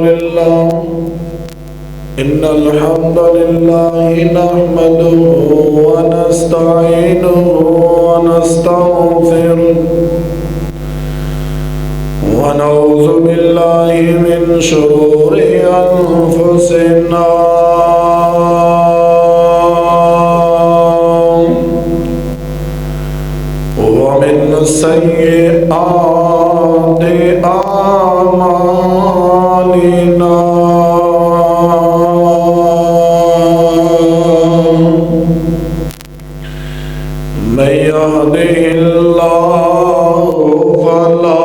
لله إن الحمد لله نحمده ونستعينه ونستغفره ونعوذ بالله من شرور أنفسنا ومن سيئات أعمالنا من يهده الله فلا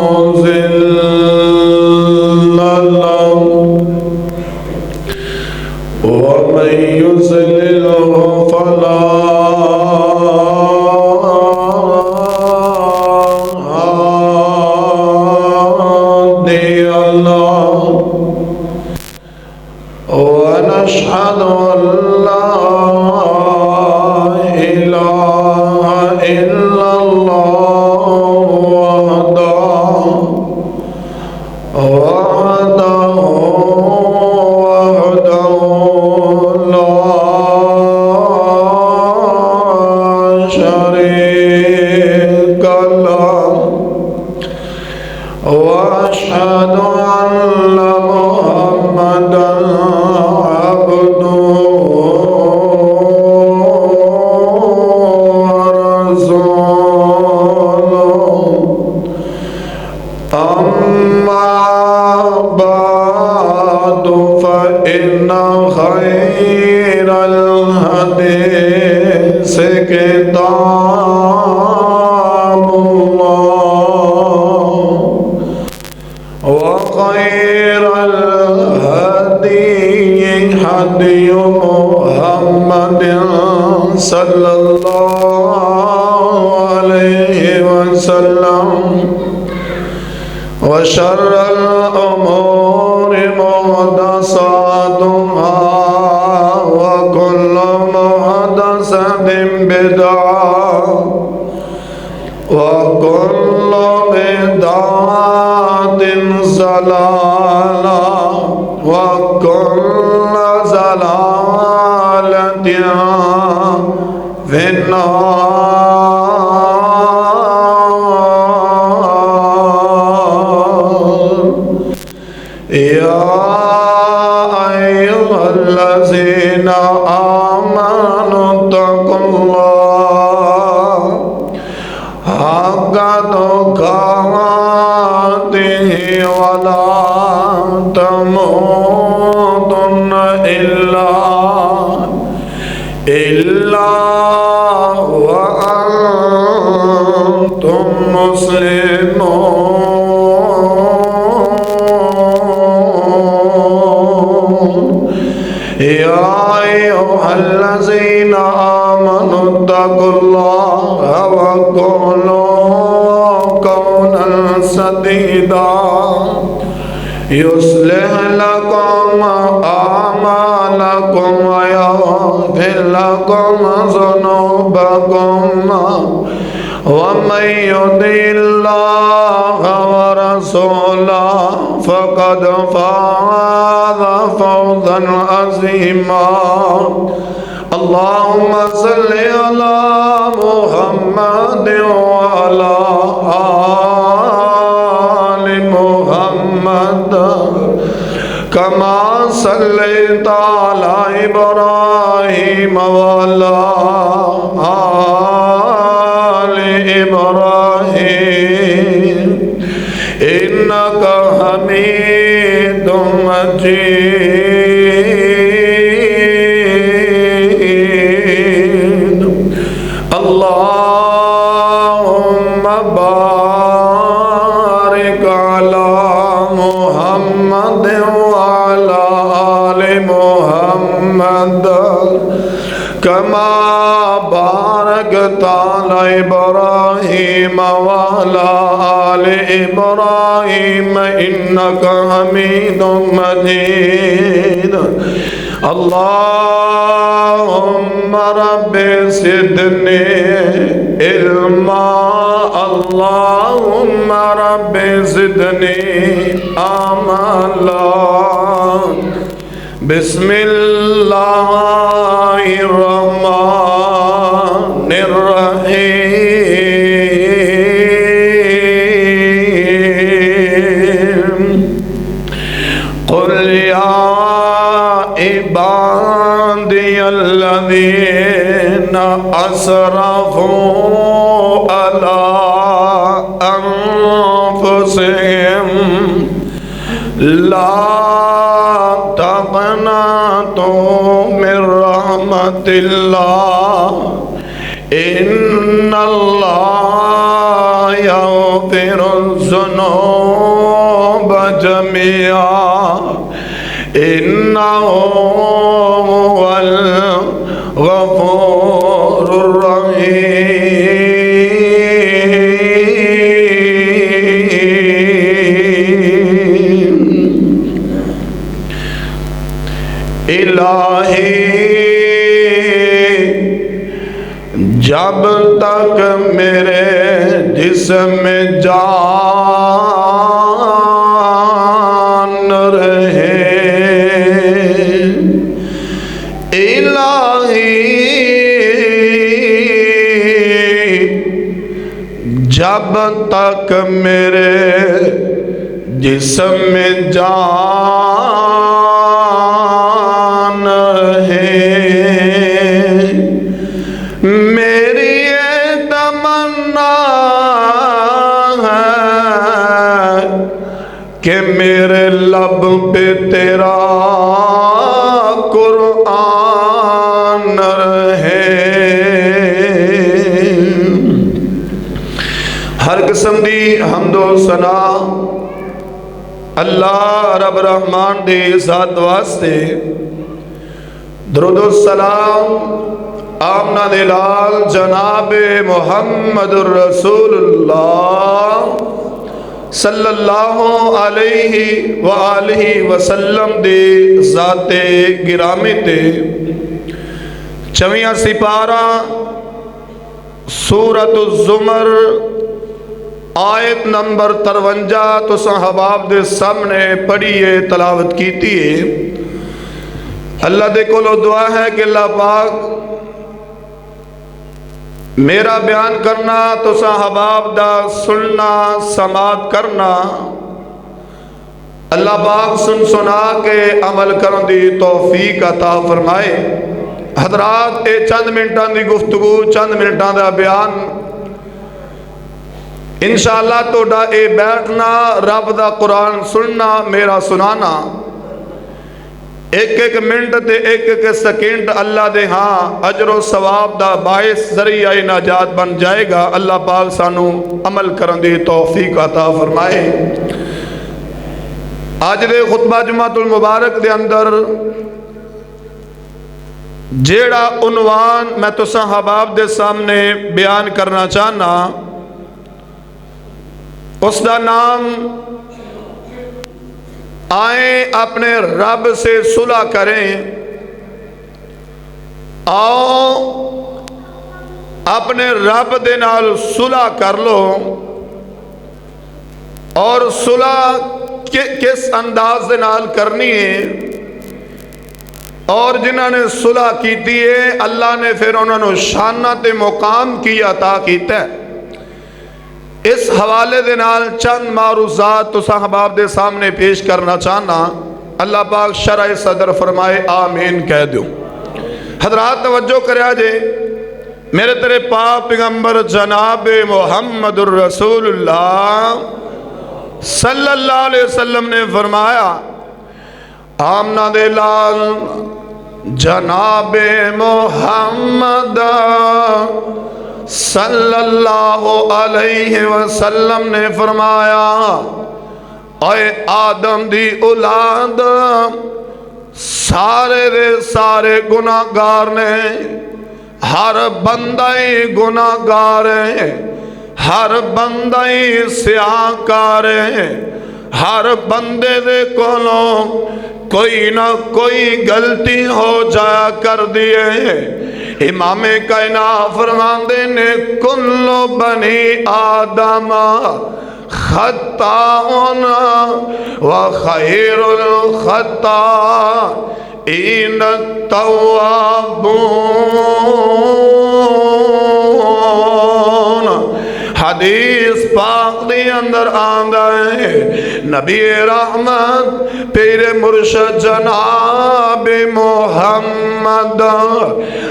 مضل له ومن يضلل فلا هادي له ونشهد أن لا إله إلا الله وحده لا شريك له وأشهد أن محمدا عبده ورسوله أما بعد فإن خير الحديث كتاب الله وخير الهدي هدي محمد صلى الله عليه وسلم وشر الأمور محدثاتها وكل محدثة بدعة وكل بدعة ضلالة وكل ضلالة في النار. يا أيها الذين آمنوا اتقوا الله حق تقاته ولا تموتن إلا وأنتم مسلمون. يا أيها الذين آمنوا اتقوا الله وقولوا قولا سديدا يصلح لكم أعمالكم ويغفر لكم ذنوبكم ومن يطع الله ورسوله فقد فاز فوزا عظيما. اللهم صل على محمد وعلى آل محمد كما صليت على إبراهيم وعلى آل إبراهيم إنك حميد مجيد. اللهم بارك على محمد وعلى آل محمد كما باركت على إبراهيم وعلى آل إبراهيم إنك حميد مجيد. اللهم رب زدني علما اللہم رب زدنی عملا بسم اللہ الرحمن الرحیم قل یا عبادی الذین اسرفوا علی انفسهم لا تقنطوا من رحمت اللہ ان اللہ یغفر الذنوب جميعا انہ هو الغفور الرحیم الہی جب تک میرے جسم میں جان رہے الہی جب تک میرے جسم میں جان ہے میری یہ تمنا ہے کہ میرے لب پہ تیرا قرآن رہے ہر قسم دی حمد و ثنا اللہ رب رحمان دی ذات واسطے درود و سلام آمنہ دلال جناب محمد الرسول اللہ صلی اللہ علیہ وآلہ وسلم دی ذات گرامی تے چویاں سپارہ سورۃ الزمر آیت نمبر 53 تو صحاباب دے سامنے پڑھیے تلاوت کیتی ہے اللہ دے کولو دعا ہے کہ اللہ پاک میرا بیان کرنا تو صحاباب دا سننا سماعت کرنا اللہ پاک سن سنا کے عمل کرن دی توفیق عطا فرمائے حضرات اے چند منٹاں دی گفتگو چند منٹاں دا بیان انشاءاللہ تو ڈا اے بیٹھنا رب دا قرآن سننا میرا سنانا ایک ایک منٹ تے ایک ایک سیکنڈ اللہ دے ہاں اجر و ثواب دا باعث ذریعہ نجات بن جائے گا اللہ پاک سانو عمل کرن دی توفیق عطا فرمائے آج دے خطبہ جمعۃ المبارک دے اندر جیڑا عنوان میں تو صحاباب دے سامنے بیان کرنا چاہنا اس دا نام آئیں اپنے رب سے صلح کریں آؤ اپنے رب دے نال صلح کر لو اور صلح کس انداز دے نال کرنی ہے اور جنہاں نے صلح کیتی ہے اللہ نے پھر انہوں نے شانہ تے مقام کی عطا کیتا ہے اس حوالے دے نال چند معروضات تو صحاباب دے سامنے پیش کرنا چاہنا اللہ پاک شرح صدر فرمائے آمین کہہ دوں حضرات توجہ کرے آجے میرے تیرے پاک پیغمبر جناب محمد الرسول اللہ صلی اللہ علیہ وسلم نے فرمایا آمنہ دے لال جناب محمد صلی اللہ علیہ وسلم نے فرمایا اے آدم دی اولاد سارے دے سارے گناہگار نے ہر بندہ گناہگار ہے ہر بندہ سیاہکار ہے ہر بندے دے کولوں کوئی نہ کوئی غلطی ہو جایا کر دیے امام کائنات فرماندے نے کلو بنی آدم خطاؤن وخیر الخطائین التوابون۔ حدیث پاک دی اندر آندہ ہے نبی رحمت پیر مرشد جناب محمد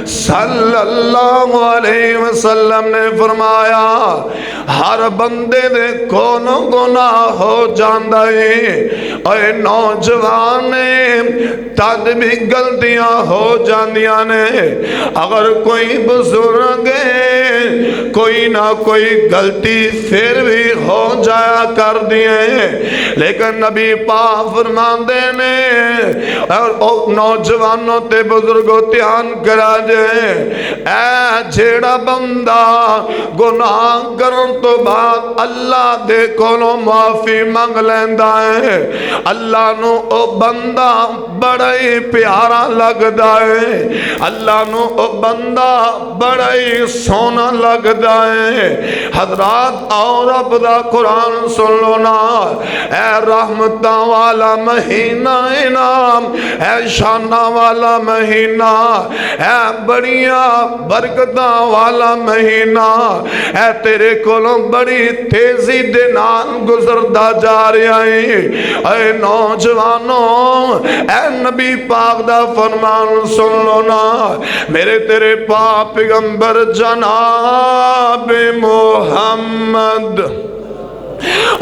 صلی اللہ علیہ وسلم نے فرمایا ہر بندے دے کونو گناہ ہو جاندہ ہے، اے نوجوانے تد بھی غلطیاں ہو جاندیاں نے، اگر کوئی بزرگ کوئی نہ کوئی غلطی پھر بھی ہو جایا کر دیئے، لیکن نبی پاک فرماندے نے اور نوجوانوں تے بزرگوں دھیان کرا جائے، اے جیڑا بندہ گناہ کرن تو بعد اللہ دے کولوں معافی مانگ لیندا ہے، اللہ نو او بندہ بڑا ہی پیارا لگدا ہے، اللہ نو او بندہ بڑا ہی سونا لگدا ہے۔ حضرات اور رب دا قرآن سن لو نا، اے رحمتاں والا مہینہ انعام، اے شانہ والا مہینہ، اے بڑیاں برکتاں والا مہینہ، اے تیرے کولوں بڑی تیزی دے نال گزردا جا رہا ہے۔ اے نوجوانوں، اے نبی پاک دا فرمان سن لو نا، میرے تیرے پاک پیغمبر جناب محمد،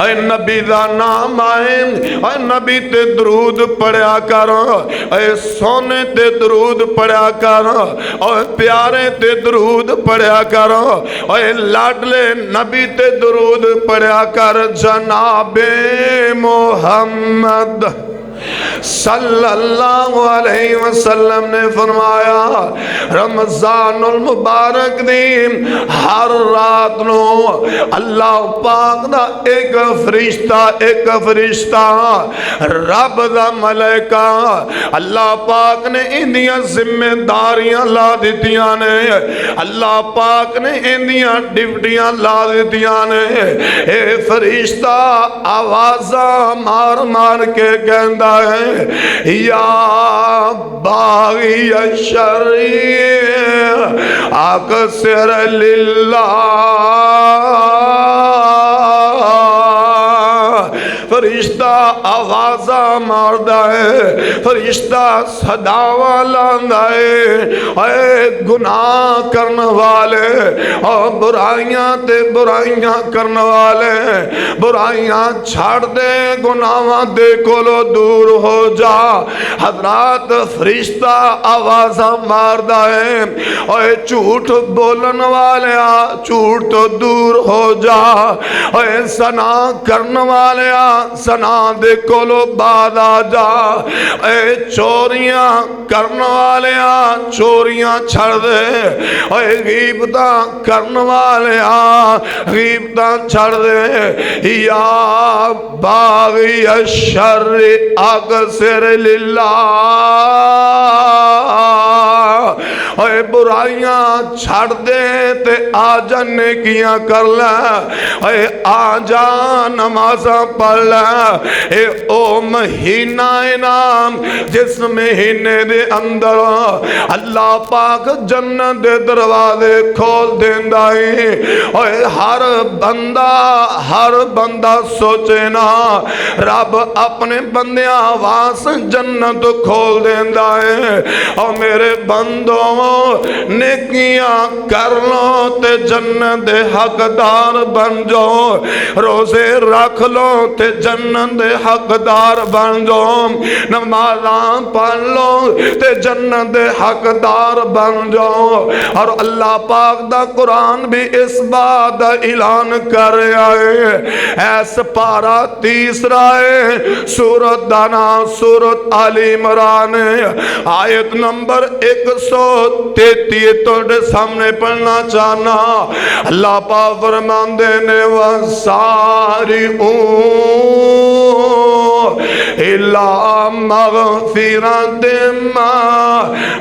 اے نبی دا نام آئے، اے نبی تے درود پڑھیا کر، اے سونے تے درود پڑھیا کر، اے پیارے تے درود پڑھیا کر، اے لاڈلے نبی تے درود پڑھیا کر۔ جناب محمد صلی اللہ علیہ وسلم نے فرمایا رمضان المبارک دین ہر رات نو اللہ پاک دا ایک فرشتہ رب دا ملائکہ اللہ پاک نے اندیاں ذمہ داریاں لا دیتیاں نے، اللہ پاک نے اندیاں ڈیوٹیاں لا دیتیاں نے۔ اے فرشتہ آوازاں مار مار کے کہندہ ہے یا باغی الشر اکثر للہ، فرشتہ آوازہ ماردہ ہے، فرشتہ صداوہ لاندہ ہے، اے گناہ کرنے والے اور برائیاں تے برائیاں کرنے والے، برائیاں چھاڑ دے گناہاں دے کولو دور ہو جا۔ حضرات فرشتہ آوازہ ماردہ ہے، اے جھوٹ بولن والے جھوٹ تو دور ہو جا، اے زنا کرنے والے زنا دے کولو بعد آ جا، اے چوریاں کرنے والے چوریاں چھڑ دے، اے غیبتاں کرنے والے غیبتاں چھڑ دے۔ یا باغی الشر اکثر للہ، اے برائیاں چھڑ دے تے آ جا نیکیاں کر لے، اے آ جا نمازاں پڑھ لے۔ اے او مہینہ انعام جس مہینے دے اندر اللہ پاک جنت دے دروازے کھول دیندہ ہے، اے ہر بندہ سوچے نا رب اپنے بندیاں واس جنت کھول دیندہ ہے۔ اور میرے بندوں نیکیاں کر لو تے جنت دے حقدار بن جاؤ، روزے رکھ لو تے جنت دے حقدار بن جاؤ، نمازاں پڑھ لو تے جنت دے حقدار بن جاؤ۔ اور اللہ پاک دا قرآن بھی اس بات دا اعلان کر رہا ہے، ایس پارا تیسرا ہے سورت دانا سورت آلی عمران آیت نمبر 133 توڑے سامنے پڑھنا چاہنا۔ اللہ پاک فرماندے نے وَسَارِعُوا إِلَىٰ مغفرة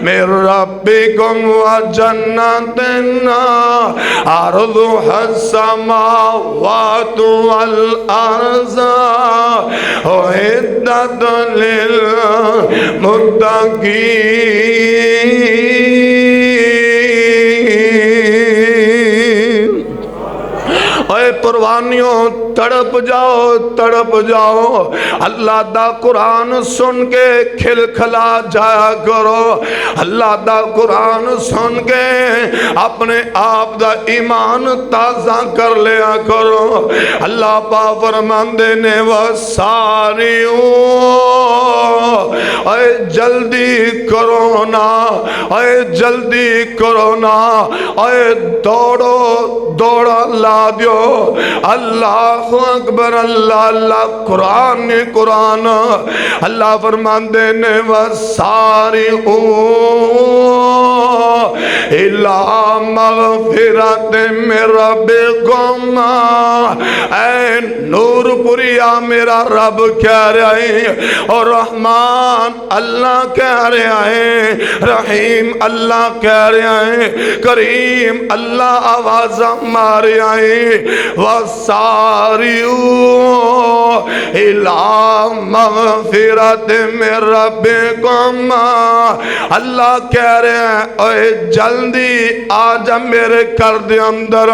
من ربكم وجنة عرضها السماوات والأرض أعدت للمتقين۔ اے پروانیوں تڑپ جاؤ اللہ دا قرآن سن کے کھل کھلا جایا کرو، اللہ دا قرآن سن کے اپنے آپ دا ایمان تازہ کر لیا کرو۔ اللہ پاک فرماندے نے وساریو، اے جلدی کرو نا، اے جلدی کرو نا، اے دوڑا لا دیو۔ اللہ اکبر، اللہ اللہ، قرآن قرآن۔ اللہ فرماندے نے وسارعوا الی مغفرۃ من ربکم۔ اے نور پوریا میرا رب کہہ رہا ہے، اور رحمان اللہ کہہ رہا ہے، رحیم اللہ کہہ رہا ہے، کریم اللہ آواز مار رہا ہے۔ وَسَارِعُوا إِلَىٰ مَغْفِرَةٍ مِّن رَّبِّكُمْ۔ اللہ کہہ رہے ہیں اے جلدی آجا میرے گھر دے اندر،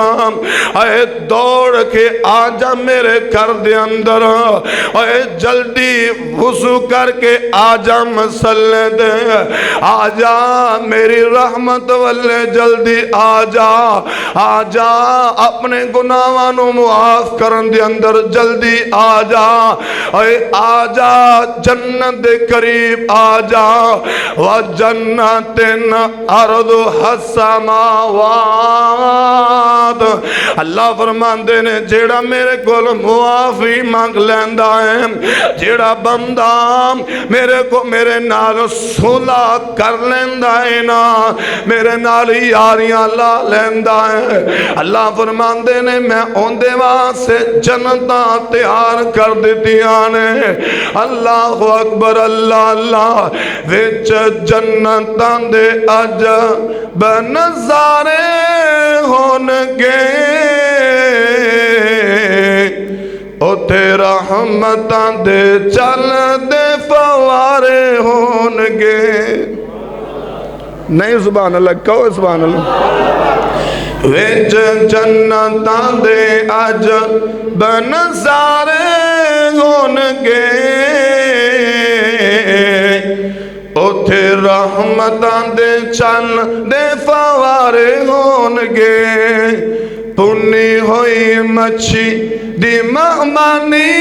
اے دوڑ کے آجا میرے گھر دے اندر، اے جلدی وضو کر کے آجا مسلے دے، آجا میری رحمت والے، جلدی آجا اپنے گناہوں معاف کرن دے اندر جلدی آجا، اے آجا جنت دے قریب آجا۔ وَجَنَّةٍ عَرْضُهَا السَّمَاوَاتُ۔ اللہ فرماندے نے جیڑا میرے کول معافی مانگ لیندا ہے، جیڑا بندہ میرے نال صلح کر لیندا ہے نا، میرے نال یاریاں لا لیندا ہے، اللہ فرماندے نے میں اوندے واسطے جنتاں تیار کر دتیاں نے۔ اللہ اکبر، اللہ اللہ، وچ جنتاں دے عجب نظارے ہون گے، اوتھے رحمتاں دے چل دے فوارے ہون گے۔ نہیں سبحان اللہ کہو سبحان اللہ۔ وچ جنتاں دے عجب نظارے ہون گے، اوتھے رحمتاں دے چل دے فوارے ہون گے۔ پُنی ہوئی مچھی دی مہمانی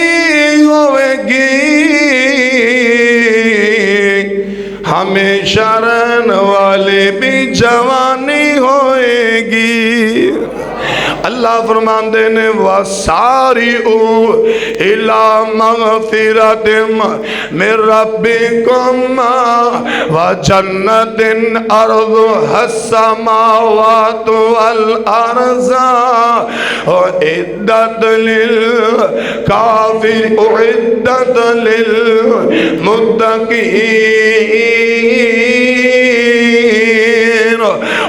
ہوئے گی، ہمیشہ رہنے والی بھی جوانی ہوئے گی۔ اللہ فرماندے نے وَسَارِعُوا إِلَىٰ مَغْفِرَةٍ مِّن رَّبِّكُمْ وَجَنَّةٍ عَرْضُهَا السَّمَاوَاتُ وَالْأَرْضُ أُعِدَّتْ لِلْكَافِرِينَ أُعِدَّتْ لِلْمُتَّقِينَ۔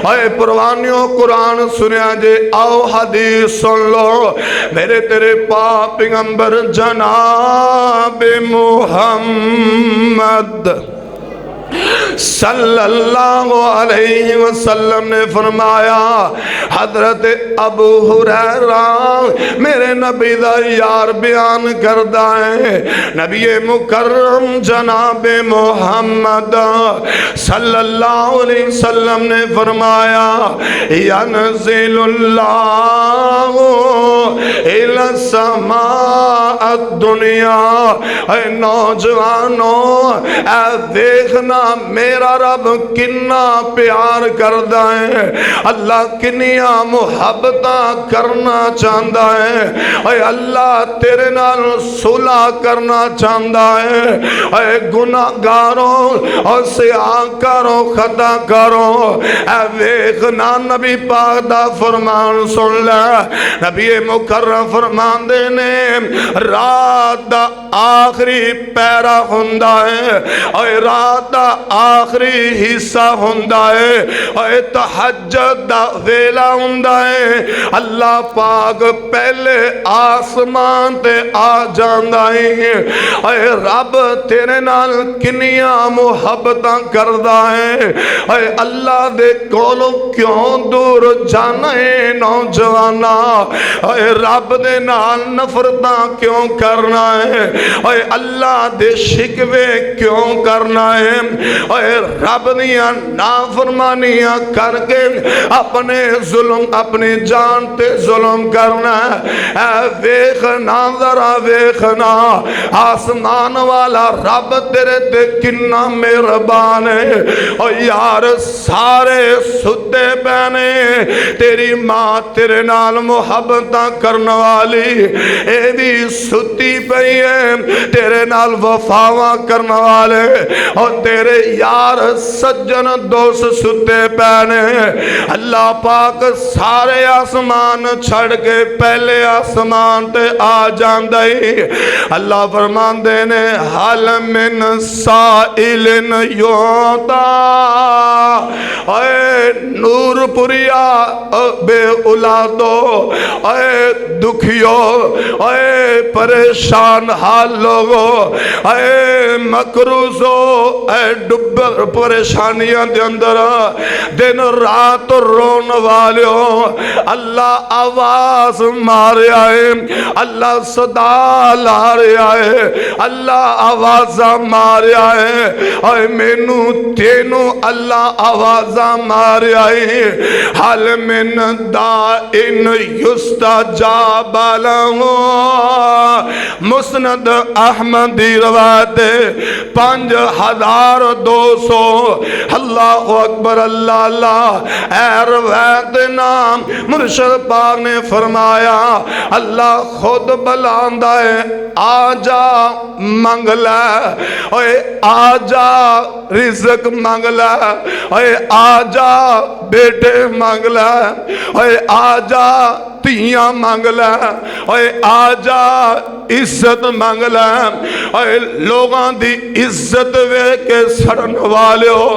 اے پروانیوں قرآن سنیا جے، آؤ حدیث سن لو، میرے تیرے پاک پیغمبر جناب محمد صلی اللہ علیہ وسلم نے فرمایا، حضرت ابو ہریرہ میرے نبی دا یار بیان کردہ ہے، نبی مکرم جناب محمد صلی اللہ علیہ وسلم نے فرمایا، ینزل اللہ الى السماء الدنیا۔ اے نوجوانوں، اے دیکھنا میرا رب کنا پیار کردا ہے، اللہ کنیاں محبتاں کرنا چاہتا ہے، اے اللہ تیرے نال صلح کرنا چاہتا ہے، اے گناہگاروں اور سیاہ کرو خطا کرو، اے ویخنا نبی پاک دا فرمان سن لے، نبی مکرم فرمان دینے رات دا آخری پیرا ہوندا ہے، اے رات دا آخری حصہ ہوندا ہے، اے تہجد دا ویلا ہوندا ہے، اللہ پاک پہلے آسمان تے آ جاندا ہے، اے رب تیرے نال کنیاں محبتاں کردا ہے، اے اللہ دے کولوں کیوں دور جانا ہے نوجوانا، اے رب دے نال نفرتاں کیوں کرنا ہے، اے اللہ دے شکوے کیوں کرنا ہے، اے رب دیاں نافرمانیاں کر کے اپنے ظلم اپنی جان تے ظلم کرنا ہے، اے ویخنا ذرا ویخنا آسمان والا رب تیرے تے کنا مہربان ہے، او یار سارے ستے پہنے تیری ماں تیرے نال محبتاں کرن والی اے بھی ستی پئی ہے تیرے نال وفاواں کرن والے، اور تیرے یار سجن دوست ستے پہنے، اللہ پاک سارے آسمان چھڑ کے پہلے آسمان تے آ جاندائی، اللہ فرمان دینے حل من سائل یوتا، اے نور پوریا بے اولادو، اے دکھیو، اے پریشان حال لوگو، اے مکروزو، اے ڈبر پریشانیاں دے اندر دن رات رون والیو، اللہ آواز مارے آئے، اللہ صدا لارے آئے، اللہ آوازہ مارے آئے، اے مینو تینو اللہ آوازہ مارے آئے، حال من دائن یستجاب لہو، مسند احمدی روایت 5200، اللہ اکبر اللہ اللہ، اے روایت نام مرشد پاک نے فرمایا اللہ خود بلاندہ ہے آجا منگلہ، اے آجا رزق منگلہ، اے آجا بیٹے منگلہ، اے آجا تیاں منگلہ، اے آجا عزت منگلہ، اے لوگاں دی عزت وے کے سڑن والے ہو،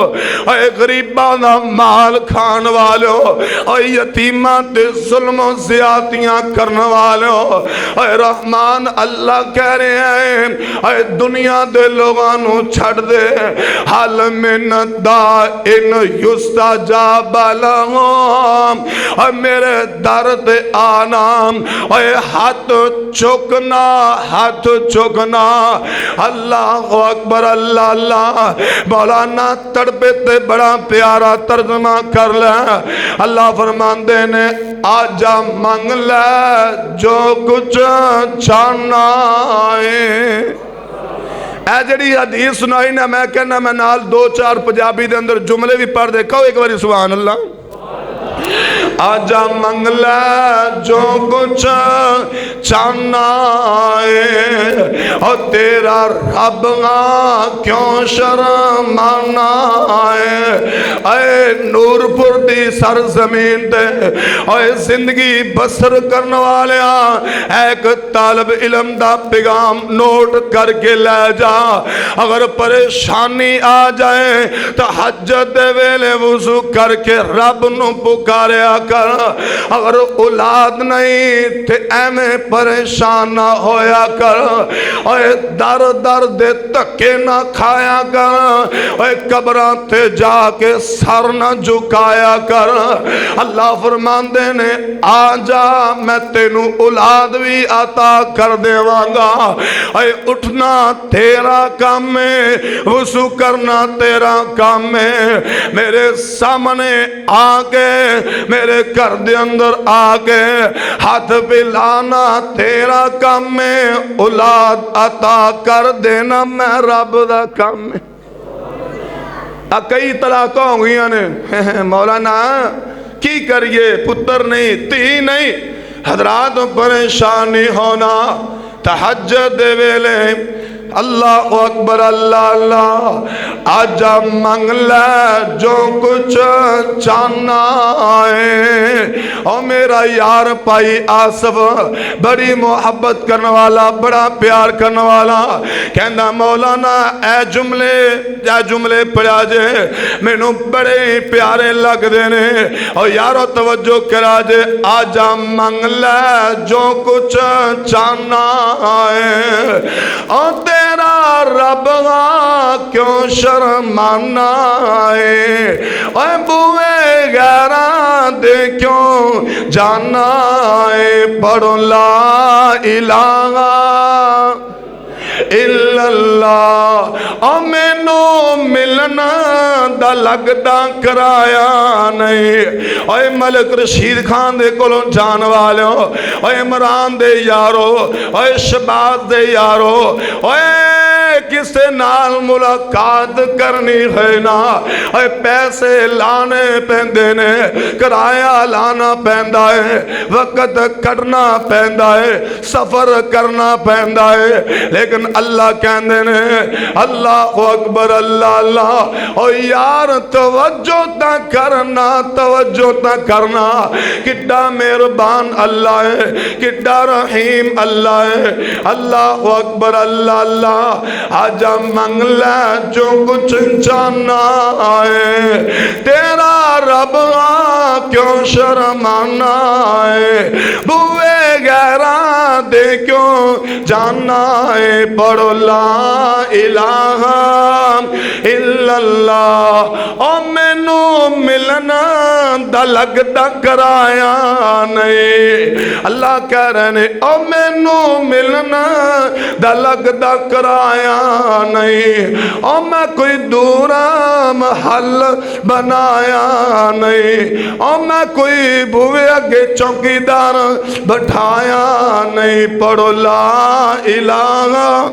اے غریباں دا مال کھان والے ہو، اے یتیماں دے ظلم و زیادتیاں کرن والے ہو، اے رحمان اللہ کہہ رہے ہیں اے دنیا دے لوگاں نو چھڑ دے، حال من دائن یستجاب لہم، اے میرے درد آنا، اے ہاتھ چکنا، اللہ اکبر اللہ اللہ، مولانا تڑپے تے بڑا پیارا ترجمہ کر لیں، اللہ فرمان دینے آجا منگ لے جو کچھ چاہنا ہے، اے جڑی حدیث سنائی نا میں کہنا میں نال 2-4 پنجابی دے اندر جملے بھی پڑھ دے، کہو ایک باری سبحان اللہ، آجا منگ لے جو کچھ چاہنا ہے، اور تیرا رب کیوں شرمانا ہے، اے نور پور دی سرزمین تے اے زندگی بسر کرنے والے ایک طالب علم دا پیغام نوٹ کر کے لے جا، اگر پریشانی آ جائے تہجد دے ویلے وضو کر کے رب نو پکاریا کر، اگر اولاد نہیں تے ایمیں پریشان نہ ہویا کر، اے در در دے تکے نہ کھایا کر، اے قبران تے جا کے سر نہ جھکایا کر، اللہ فرمان دینے آجا میں تینو اولاد بھی عطا کر دیوانگا، اے اٹھنا تیرا کام ہے، وضو کرنا تیرا کام ہے، میرے سامنے آگے میرے گھر دے اندر آگے ہاتھ پلانا تیرا کام ہے، اولاد عطا کر دینا میں رب دا کام ہے، کئی طلاق ہو گئی نے مولانا کی کریے پتر نہیں تھی نہیں حضرات پریشان نہیں ہونا تہجد دے ویلے اللہ اکبر اللہ اللہ آج منگ لے جو کچھ چاہنا ہے او میرا یار پائی آصف بڑی محبت کرنے والا بڑا پیار کرنے والا کہنا مولانا اے جملے پڑھا جے مینوں بڑے پیارے لگ دینے اور یارو توجہ کرا جے آج منگ لے جو کچھ چاہنا ہے اور تیرا رب کیوں شرمانا ہے اے بوئے غیران دے کیوں جانا ہے پڑھو لا الہ الا اللہ او مینوں ملنا دا لگدا کرایا نہیں اے ملک رشید خان دے کولوں جان والو اے عمران دے یارو اے شباز دے یارو اے کسے نال ملاقات کرنی ہے نا اے پیسے لانے پہندے نے کرایہ لانا پہندا ہے وقت کٹنا پہندا ہے سفر کرنا پہندا ہے لیکن اللہ کہندے نے اللہ اکبر اللہ اللہ او یار توجہ تا کرنا کڈا مہربان اللہ ہے کڈا رحیم اللہ ہے اللہ اکبر اللہ اللہ آج منگ لے جو کچھ چاہنا ہے تیرا رب کیوں شرمانا ہے بوئے غیران دے کیوں جانا ہے پڑھو لا الہ الا اللہ او مینوں ملنا دا لگدا کرایا نہیں اللہ کہہ رہے ہیں او مینوں ملنا دا لگدا کرایا نہیں او میں کوئی دورا محل بنایا نہیں او میں کوئی بوئے اگے چوکیدار بٹھایا نہیں پڑھو لا الہ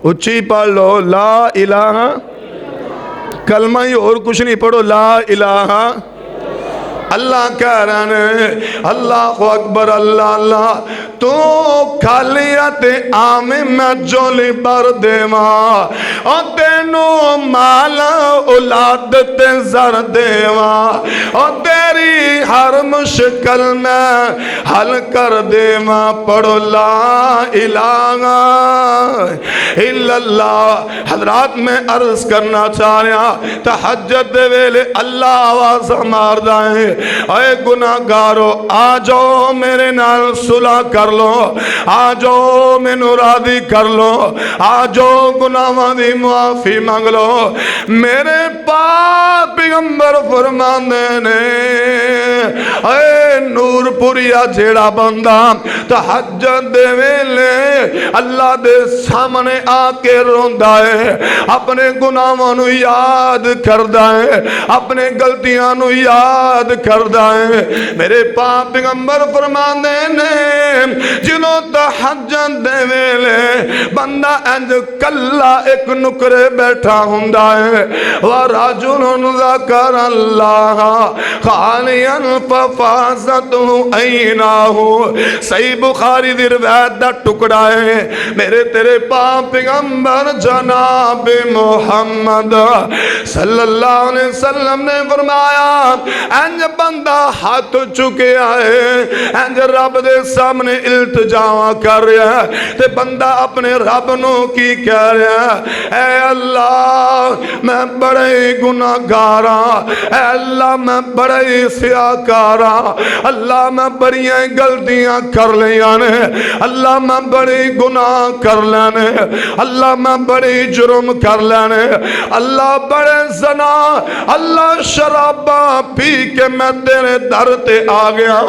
اچھی پڑھ لو لا الہ کلمہ ہی اور کچھ نہیں پڑھو لا الہ اللہ کہہ رہے ہیں اللہ اکبر اللہ اللہ تو کھالیت آم میں جولی بر دیواں اور تینوں مال اولاد تے زر دیواں اور تیری ہر مشکل میں حل کر دیواں پڑھو لا الہ الا اللہ حضرات میں عرض کرنا چاہ رہا تہجد دے ویلے اللہ آواز مار دائیں اے گناہگارو آجو میرے نال صلح کر لو آجو مینوں راضی کر لو آجو گناہاں دی معافی مانگ لو میرے پاک پیغمبر فرماندے نے اے نور پوریا جیڑا بندہ تہجد دے ویلے اللہ دے سامنے آ کے روندا ہے اپنے گناہاں نو یاد کردا ہے اپنے غلطیاں نو یاد کردا ہے میرے پاک پیغمبر فرماندے نے جنوں تہجد دے ویلے بندہ انج کلا ایک نکرے بیٹھا ہوندا ہے وَرَجُلٌ ذَكَرَ اللَّهَ خَالِيًا فَفَازَتْهُ عَيْنَاهُ صحیح بخاری دی روایت دا ٹکڑا ہے میرے تیرے پاک پیغمبر جناب محمد صلی اللہ علیہ وسلم نے فرمایا انج بندہ ہاتھ چکے آئے انج رب دے سامنے التجا کر رہا ہے تے بندہ اپنے رب نو کی کہہ رہا ہے اے اللہ میں بڑے گناہگاراں اے اللہ میں بڑے سیاکاراں اللہ میں بڑی غلطیاں کر لیاں نے اللہ میں بڑے گناہ کر لینے اللہ میں بڑے جرم کر لینے اللہ بڑے زنا اللہ شراباں پی کے میں تیرے در تے آ گیا،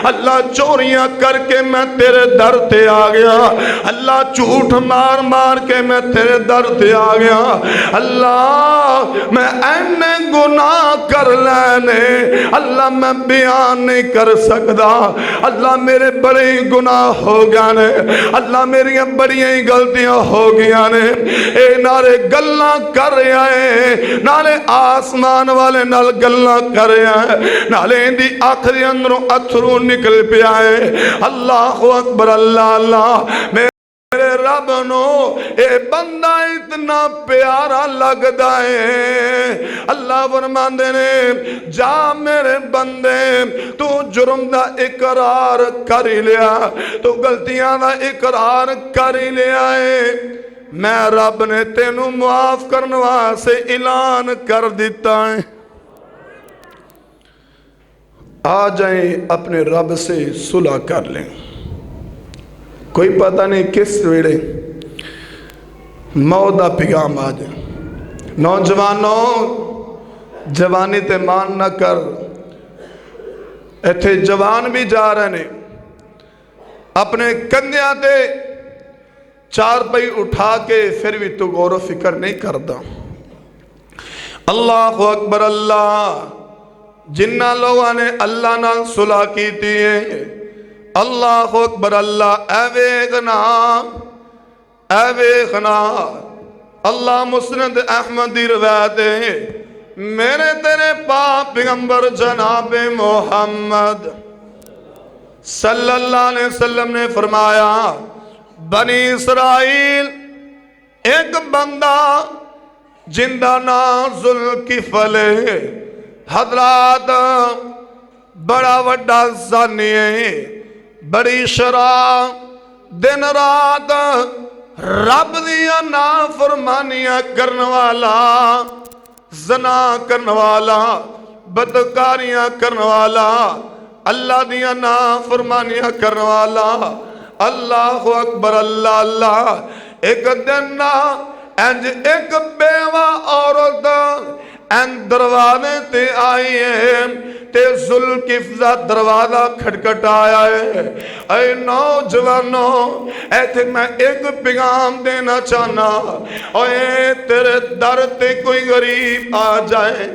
اللہ چوریاں کر کے میں تیرے در تے آ گیا، اللہ جھوٹ مار مار کے میں تیرے در تے آ گیا، اللہ میں اینے گناہ کر لینے اللہ میں بیان نہیں کر سکتا، اللہ میرے بڑے گناہ ہو گیا نے، اللہ میری بڑی غلطیاں ہو گیا نے، اے نارے گلاں کر رہا ہے، نالے آسمان والے نال گلاں کر رہا ہے، نالے دی آخری اندروں اتھروں نکل پیا ہے، اللہ اکبر اللہ اللہ، میرے رب نو اے بندہ اتنا پیارا لگدا ہے، اللہ فرماندے نے جا میرے بندے تو جرم دا اقرار کر ہی لیا، تو غلطیاں دا اقرار کر ہی لیا ہے، میں رب نے تینوں معاف کرنے واسطے اعلان کر دیتا ہے، آ جائیں اپنے رب سے صلح کر لیں، کوئی پتہ نہیں کس ویڑے موت دا پیغام آ جائے، نوجوانوں جوانی تے مان نہ کر، ایتھے جوان بھی جا رہے نے اپنے کندیاں تے چار پئی اٹھا کے پھر بھی تو غور و فکر نہیں کرتا، اللہ اکبر اللہ، جنہ لوگوں نے اللہ نہ صلح کیتی ہے، اللہ اکبر اللہ، اے ویخنا اللہ مسند احمد دی روایت ہے، میرے تیرے پاک پیغمبر جناب محمد صلی اللہ علیہ وسلم نے فرمایا، بنی اسرائیل ایک بندہ جندہ نام ذوالکفل ہے، حضرات بڑا وڈا زانی ہے، بڑی شراب دن رات رب دیا نافرمانیاں کرنے والا، زنا کرنے والا، بدکاریاں کرنے والا، اللہ دیا نافرمانیاں کرنے والا، اللہ اکبر اللہ اللہ، ایک دن انج ایک بیوہ عورت این دروازے تے آئی ہے، تے ذوالکفل دروازہ کھٹکھٹ آیا ہے، اے نوجوانوں ایتھے میں ایک پیغام دینا چاہنا، اے تیرے در تے کوئی غریب آ جائے،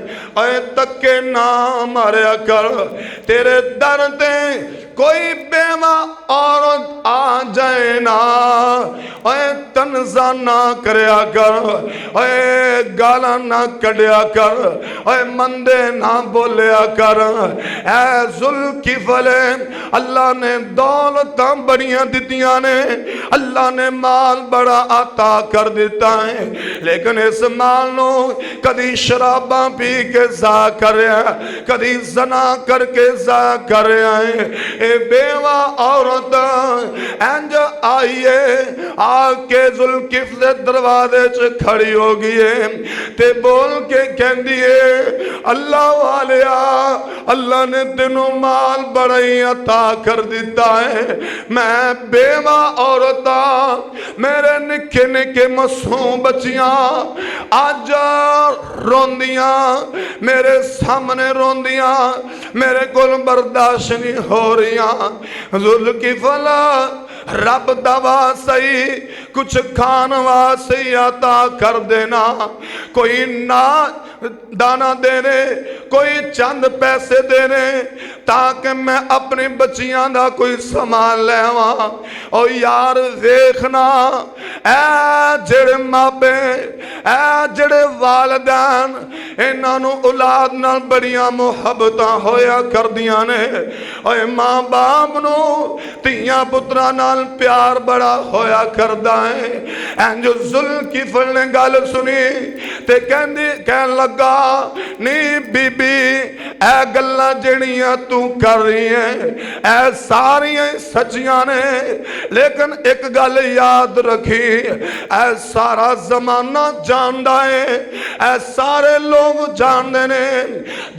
اے تکے نہ ماریا کر، تیرے در تے کوئی بیوہ عورت آ جائے نا، اے تنزہ نہ کریا کر، اے گالا نہ کڑیا کر، اے مندے نہ بولیا کر، اے ذوالکفل اللہ نے دولتاں بڑیاں دیتیاں نے، اللہ نے مال بڑا عطا کر دیتا ہے، لیکن اس مال نو کدی شراباں پی کے ضائع کر رہا ہے، کدی زنا کر کے ضائع کر رہا ہے، اے بیوہ عورت انج آئیے آ کے ذوالکفل دروازے چ کھڑی ہو گئی ہے، تے بول کے کہندی ہے اللہ والیا، اللہ نے تینوں مال بڑا ہی عطا کر دیتا ہے، میں بیوہ عورتاں میرے نکھے نکھے معصوم بچیاں آج روندیاں میرے سامنے روندیاں، میرے کول برداشت نہیں ہو رہیاں، ذوالکفل رب دوا صحیح کچھ کھان واسطے عطا کر دینا، کوئی نہ دانا دینے، کوئی چند پیسے دینے تاکہ میں اپنی بچیاں دا کوئی سامان لیواں، او یار ویکھنا اے جڑے مابے اے جڑے والدین انہاں نوں اولاد نال بڑیاں محبتاں ہویا کردیاں نے، اے ماں باپ نوں تیاں پتراں نال پیار بڑا ہویا کردا ہے، انج ذوالکفل نے گل سنی تے کہن لگا نہیں بی بی اے گلاں جڑیاں تو کر رہی ہیں اے ساریاں سچیاں نے، لیکن ایک گل یاد رکھی، اے سارا زمانہ جاندا ہے، اے سارے لوگ جاندے نے،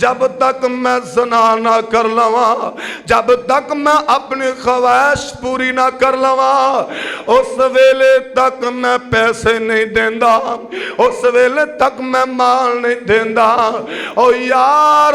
جب تک میں زنا نہ کر لواں، جب تک میں اپنی خواہش پوری نہ کر لواں، اس ویلے تک میں پیسے نہیں دیندا، اس ویلے تک میں مال نہیں دیندا، او یار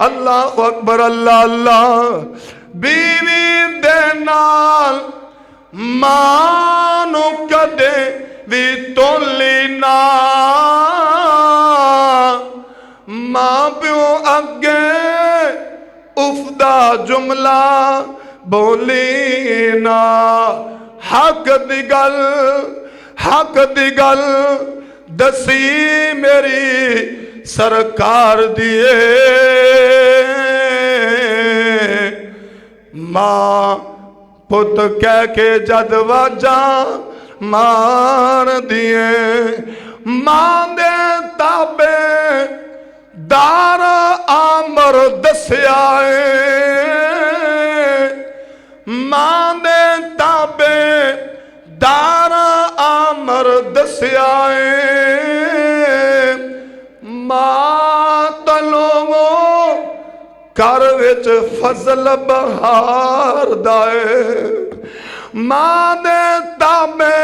اللہ اکبر اللہ اللہ بیوی دے نال ماں نو کدے وی تولی نہ ماں پیو اگے افدا جملہ بولی نہ حق دی گل دسی میری سرکار دیے ماں پت کہہ کے جد واجاں مار دیے ماں دے تابے دار آمر دسیا ماں دے تابے دار آمر دسیا ماں تلو کر وچ فضل بہار دائے ماں دے تابے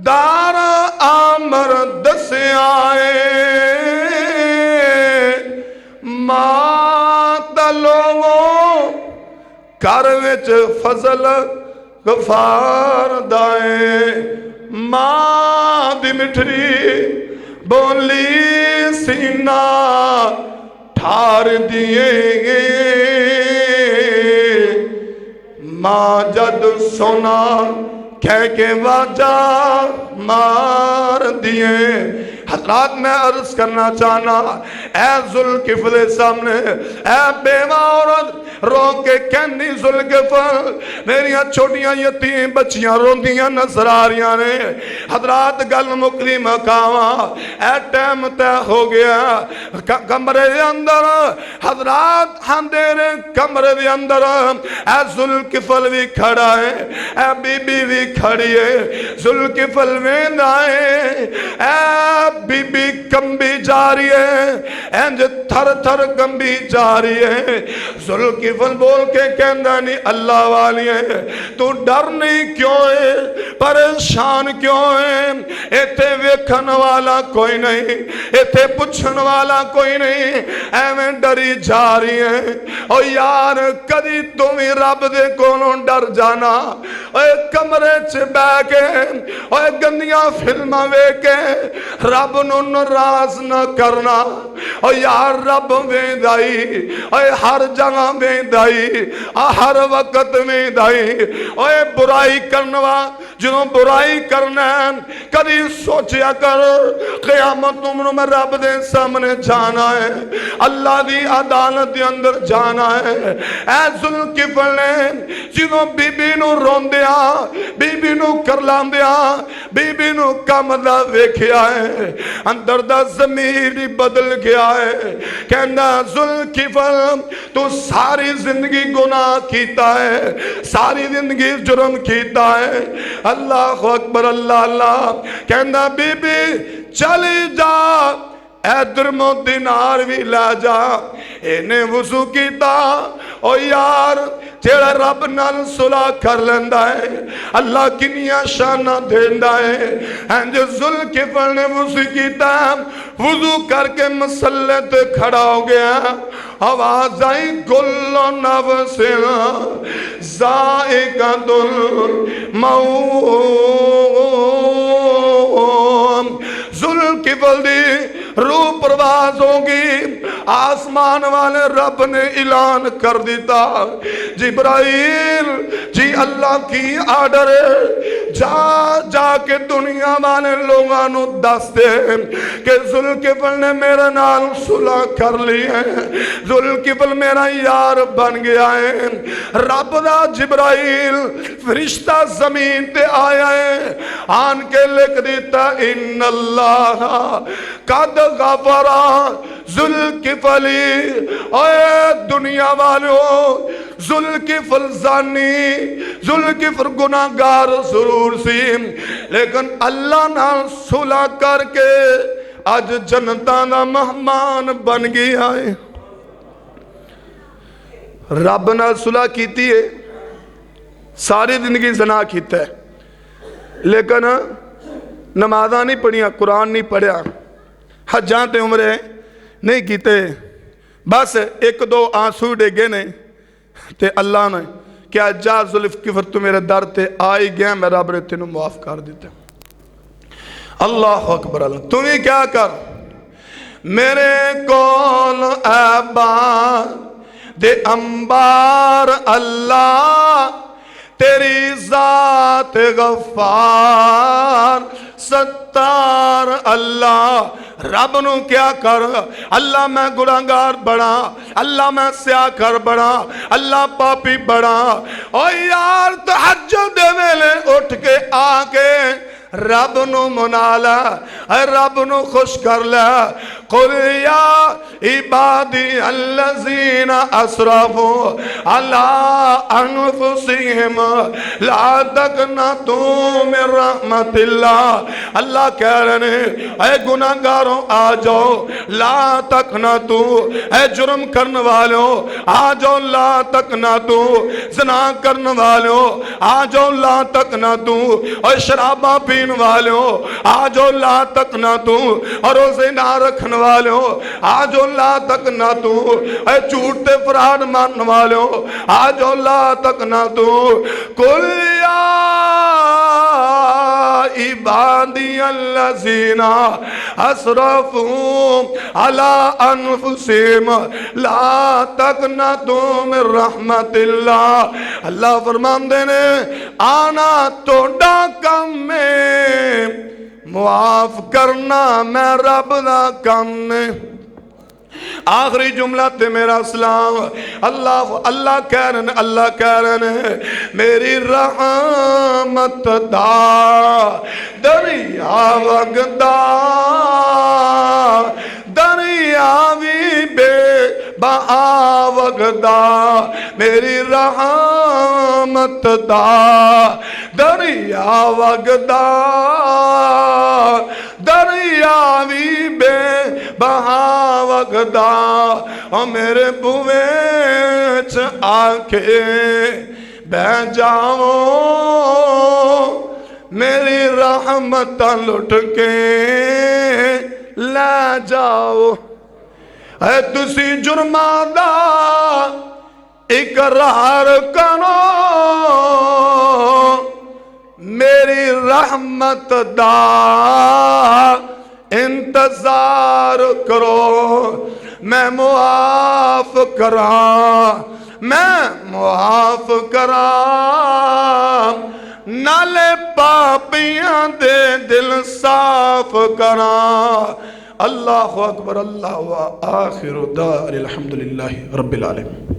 دار آمر دسیا ماں تلو کر وچ فضل غفار دائے ماں دی مٹھری بولی سینہ ٹھار دیے ماں جد سونا کہہ کے واجہ مار دیے حضرات میں عرض کرنا چاہنا اے ذوالکفل سامنے اے بیوہ عورت رو کے کہنی ذوالکفل میری چھوٹیاں یتیم بچیاں روندیاں نظر آ رہیاں نے حضرات گل مکلی مقامہ اے ٹیم تے ہو گیا کمرے دے اندر حضرات اندھیرے کمرے دے اندر اے ذوالکفل بھی کھڑا ہے اے بی بی بھی کھڑی ہے ذوالکفل ویند آئے اے بی بی کمبی جاری ہے انج تھر تھر کمبی جاری ہے ذوالکفل بول کے کہندہ نہیں اللہ والی ہے تو ڈر نہیں کیوں ہے پریشان کیوں ہے ایتھے ویکھن والا کوئی نہیں ایتھے پوچھن والا کوئی نہیں ایویں ڈری جاری ہے او یار کدی تمہیں رب دے کولوں ڈر جانا اے کمرے چ بیٹھ کے اے گندیاں فلماں ویکھ کے رب نو ناراض نہ کرنا او یار رب ویندائی اے ہر جگہ ویندائی ہر وقت ویندائی اے برائی کرنوا جنوں برائی کرنا کدی سوچیا کر قیامت نو میں رب دے سامنے جانا ہے اللہ دی عدالت دے اندر جانا ہے اے ذوالکفل نے جنوں بی بی نو روندیا بی بی نو کرلاندیا بی بی نو کم دا ویکھیا ہے اندر دا ضمیر بدل گیا ہے کہنا ذوالکفل تو ساری زندگی گناہ کیتا ہے ساری زندگی جرم کیتا ہے اللہ اکبر اللہ اللہ کہنا بی بی چلی جا اے درم و دینار بھی لا جا انہیں وضو کیتا او یار تیرا رب نال صلح کر لیندہ ہے اللہ کنیاں شانہ دیندہ ہے انج ذوالکفل نے وضو کیتا وضو کر کے مسلح تے کھڑا ہو گیا آواز آئی کل نفس ذائقۃ الموت ذوالکفل دی روح پرواز ہوگی آسمان والے رب نے اعلان کر دیتا جبرائیل جی اللہ کی آرڈر جا جا کے دنیا والے لوگاں نو دس دے کہ ذوالکفل نے میرے نال صلح کر لی ہے ذوالکفل میرا یار بن گیا ہے رب دا جبرائیل فرشتہ زمین تے آیا ہے آن کے لکھ دیتا ان اللہ قد غفرا ذوالکفل اے دنیا والوں ذوالکفل زانی ذوالکفل گناہگار ضرور سی لیکن اللہ نال صلح کر کے اج جنتاں دا مہمان بن گیا ہے رب نال صلح کیتی ہے ساری زندگی زنا کیتا ہے لیکن نمازاں نہیں پڑھیاں قرآن نہیں پڑھیا حجاں تے عمرے نہیں کیتے بس ایک دو آنسو ڈگے نے تے اللہ نے کیا جا ذوالفقار تو میرے در تے آئی گیا میں رب نے تینوں معاف کر دیتا اللہ اکبر اللہ تمہیں کیا کر میرے کول احبار دے انبار اللہ تیری ذات غفار ستار اللہ رب نو کیا کر اللہ میں گناہگار بڑا اللہ میں سیاہ کر بڑا اللہ پاپی بڑا او یار تہجد دے ویلے اٹھ کے آکے رب نو منالا رب نو خوش کر لے قل یا عبادی الذین اسرفوا علی انفسہم لا تقنطوا من رحمت اللہ اللہ کہہ رہے ہیں اے گناہگاروں آ جاؤ لا تقنطوا اے جرم کرنے والوں آ جاؤ لا تقنطوا زنا کرنے والوں آ جاؤ لا تقنطوا اے شرابہ پی والوں آجو لا تک نہ تو اور روزے نہ رکھن والوں آجو لا تک نہ تو اے جھوٹے فراڈ مان والوں آجو لا تک نہ تو قل یا عبادی الذین اسرفوا علی انفسہم لا تقنطوا من رحمت اللہ اللہ فرماندے نے آنا توڑا کم میں معاف کرنا میں رب دا کم نے آخری جملہ تے میرا اسلام اللہ کہہ رہے ہیں میری رحمت دا دریا وگدا دریا بھی بے بہا وگدا میری رحمت دا دریا وگدا دریا بھی بے بہا وگدا اور میرے بویچ آنکھے بہ جاؤ میری رحمت لٹ کے لے جاؤ اے تسی جرماں دا اقرار کرو میری رحمت دا انتظار کرو میں معاف کراں میں معاف کراں نالے پاپیاں دے دل صاف کراں اللہ اکبر اللہ و آخر دار الحمدللہ رب العالمین